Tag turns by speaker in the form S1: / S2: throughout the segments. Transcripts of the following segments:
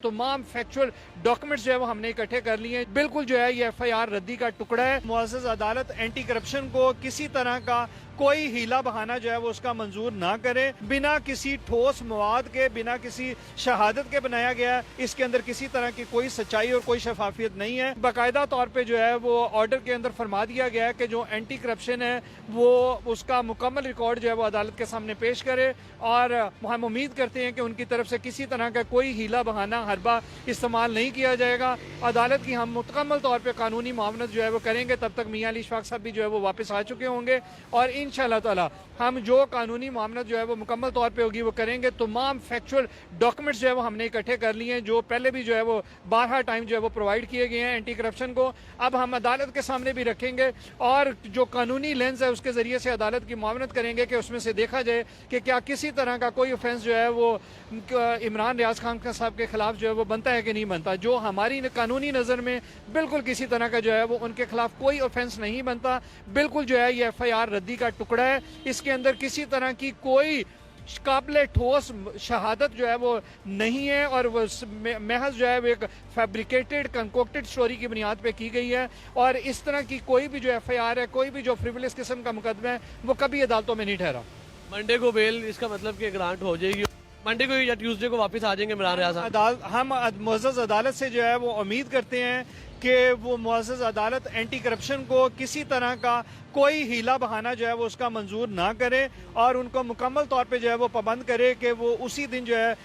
S1: तमाम factual documents जो है वो हमने इकट्ठे कर लिए हैं। बिल्कुल जो है ये FIR रद्दी का टुकड़ा है। मुअज़्ज़ज़ अदालत एंटी करप्शन को किसी तरह का कोई हीला बहाना जो है वो उसका मंजूर ना करे। बिना किसी ठोस मवाद के, बिना किसी शहादत के बनाया गया। इसके अंदर किसी तरह की कोई सच्चाई और कोई शफाफियत नहीं है। बाकायदा तौर पर जो है वो ऑर्डर के अंदर फरमा दिया गया है कि जो एंटी करप्शन है वो उसका मुकम्मल रिकॉर्ड जो है वो अदालत के सामने पेश करे और हम उम्मीद करते हैं कि उनकी तरफ से किसी तरह का कोई हीला बहाना हरबा इस्तेमाल नहीं किया जाएगा। अदालत की हम मुकम्मल तौर पर कानूनी मामलत जो है वो करेंगे। तब तक मियां अली इशफाक साहब भी जो है वो वापस आ चुके होंगे और इंशाअल्लाह ताला हम जो कानूनी मामलत जो है वो मुकम्मल तौर पे होगी वो करेंगे। तमाम फैक्चुअल डॉक्यूमेंट्स जो है वो हमने इकट्ठे कर लिए हैं, जो पहले भी जो है वो 12 टाइम जो है वो प्रोवाइड किए गए हैं एंटी करप्शन को। अब हम अदालत के सामने भी रखेंगे और जो कानूनी लेंस है उसके जरिए से अदालत की मामलत करेंगे कि उसमें से देखा जाए कि क्या किसी तरह का कोई ऑफेंस जो है वो इमरान रियाज खान साहब के खिलाफ जो है वो बनता है कि नहीं बनता। जो हमारी कानूनी नज़र में बिल्कुल किसी तरह का जो है वो उनके खिलाफ कोई ऑफेंस नहीं बनता। बिल्कुल जो है ये FIR रद्दी का टुकड़ा है। इसके अंदर किसी तरह की कोई काबिल ठोस शहादत जो है वो नहीं है और वो महज जो है वो एक फैब्रिकेटेड कंकोक्टेड स्टोरी की बुनियाद पे की गई है। और इस तरह की कोई भी जो FIR है, कोई भी जो फ्रिवलेस किस्म का मुकदमा है वो कभी अदालतों में नहीं ठहरा।
S2: मंडे को बेल, इसका मतलब कि ग्रांट हो जाएगी मंडे को या ट्यूसडे को वापस आ जाएंगे इमरान रियाज साहब।
S1: हम मुअज़्ज़ज़ अदालत से जो है वो उम्मीद करते हैं कि वो मुअज़्ज़ज़ अदालत एंटी करप्शन को किसी तरह का कोई हीला बहाना जो है वो उसका मंजूर ना करे और उनको मुकम्मल तौर पे जो है वो पाबंद करे कि वो उसी दिन जो है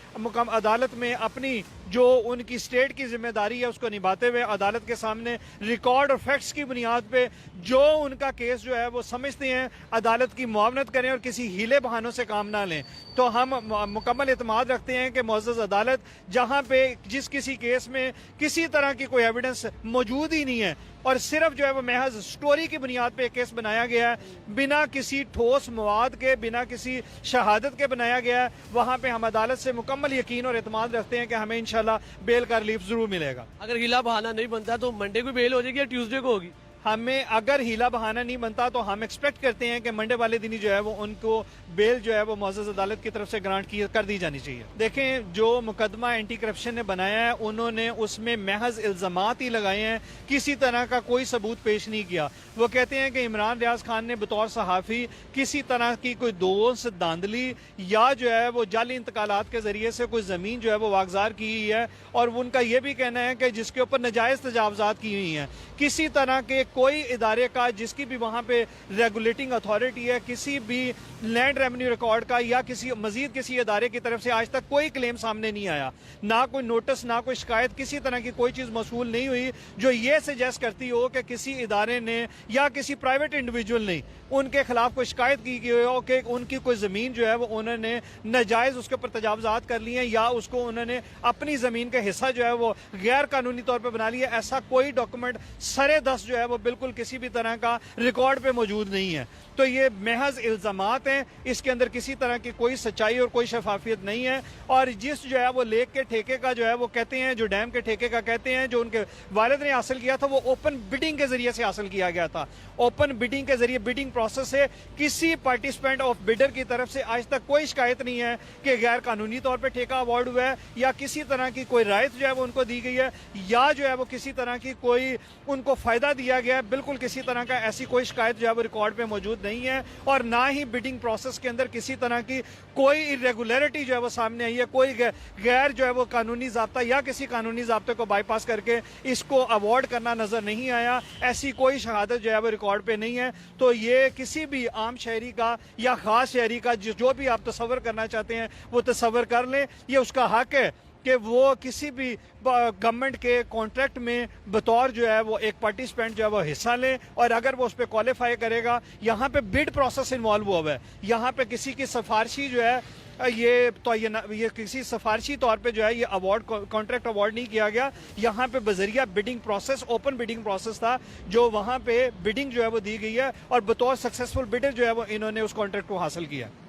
S1: अदालत में अपनी जो उनकी स्टेट की जिम्मेदारी है उसको निभाते हुए अदालत के सामने रिकॉर्ड और फैक्ट्स की बुनियाद पे जो उनका केस जो है वो समझते हैं अदालत की मुआवनत करें और किसी हीले बहानों से काम ना लें। तो हम मुकम्मल एतमाद रखते हैं कि मुअज़्ज़ज़ अदालत जहाँ पे जिस किसी केस में किसी तरह की कोई एविडेंस मौजूद ही नहीं है और सिर्फ जो है वो महज स्टोरी की बुनियाद पे केस बनाया गया है, बिना किसी ठोस मवाद के, बिना किसी शहादत के बनाया गया है, वहाँ पे हम अदालत से मुकम्मल यकीन और एतमाद रखते हैं कि हमें इंशाल्लाह बेल का रिलीफ जरूर मिलेगा।
S2: अगर हीला बहाना नहीं बनता तो मंडे को बेल हो जाएगी या ट्यूसडे को होगी?
S1: हमें अगर हीला बहाना नहीं बनता तो हम एक्सपेक्ट करते हैं कि मंडे वाले दिन ही जो है वो उनको बेल जो है वो मुअज़्ज़ज़ अदालत की तरफ से ग्रांट कर दी जानी चाहिए। देखें, जो मुकदमा एंटी करप्शन ने बनाया है उन्होंने उसमें महज इल्जामात ही लगाए हैं, किसी तरह का कोई सबूत पेश नहीं किया। वो कहते हैं कि इमरान रियाज खान ने बतौर सहाफ़ी किसी तरह की कोई दोस्त धांधली या जो है वो जाली इंतकालात के जरिए से कोई ज़मीन जो है वो वागजार की हुई है और उनका ये भी कहना है कि जिसके ऊपर नाजायज़ तजावज़ात की हुई हैं। किसी तरह के कोई इदारे का जिसकी भी वहाँ पे रेगुलेटिंग अथॉरिटी है, किसी भी लैंड रेवेन्यू रिकॉर्ड का या किसी मजीद किसी इदारे की तरफ से आज तक कोई क्लेम सामने नहीं आया, ना कोई नोटिस, ना कोई शिकायत, किसी तरह की कोई चीज़ मौसूल नहीं हुई जो ये सजेस्ट करती हो कि किसी इदारे ने या किसी प्राइवेट इंडिविजुअल ने उनके खिलाफ कोई शिकायत की हो कि उनकी कोई ज़मीन जो है वो उन्होंने नाजायज़ उसके ऊपर तजावज़ात कर लिए हैं या उसको उन्होंने अपनी ज़मीन का हिस्सा जो है वो गैर कानूनी तौर पर बना लिया। ऐसा कोई डॉक्यूमेंट सरे दस जो है वो बिल्कुल किसी भी तरह का रिकॉर्ड पे मौजूद नहीं है। तो ये महज इल्जामात हैं, इसके अंदर किसी तरह की कोई सच्चाई और कोई शफाफियत नहीं है। और जिस जो है वो लेक के ठेके का जो है वो कहते हैं, जो डैम के ठेके का कहते हैं, जो उनके वालिद ने हासिल किया था वो ओपन बिडिंग के जरिए से हासिल किया गया था। ओपन बिडिंग के जरिए बिडिंग प्रोसेस से किसी पार्टिसिपेंट ऑफ बिडर की तरफ से आज तक कोई शिकायत नहीं है कि गैर कानूनी तौर पर ठेका अवार्ड हुआ है या किसी तरह की कोई रायत जो है वो उनको दी गई है या जो है वो किसी तरह की कोई उनको फायदा दिया गया है। बिल्कुल किसी तरह का ऐसी कोई शिकायत जो है वो रिकॉर्ड पे मौजूद नहीं है और ना ही बिडिंग प्रोसेस के अंदर किसी तरह की कोई इरेगुलरिटी जो है वो सामने आई है। कोई गैर जो है वो कानूनी ज़ाब्ता या किसी कानूनी ज़ाब्ते को बाईपास करके इसको अवार्ड करना नजर नहीं आया। ऐसी कोई शहादत जो है वो रिकॉर्ड पे नहीं है। तो ये किसी भी आम शहरी का या खास शहरी का जो भी आप तस्वर करना चाहते हैं वो तस्वर कर लें। ये उसका हक है कि वो किसी भी गवर्नमेंट के कॉन्ट्रैक्ट में बतौर जो है वो एक पार्टिसिपेंट जो है वो हिस्सा ले और अगर वो उस पर क्वालिफाई करेगा। यहाँ पे बिड प्रोसेस इन्वॉल्व हुआ है, यहाँ पे किसी की सिफारशी जो है ये किसी सिफारशी तौर पे जो है ये अवार्ड कॉन्ट्रैक्ट अवार्ड नहीं किया गया। यहाँ पे बजरिया bidding process, open bidding process था जो वहाँ पे बिडिंग जो है वो दी गई है और बतौर सक्सेसफुल बिडर जो है वो इन्होंने उस कॉन्ट्रैक्ट को हासिल किया।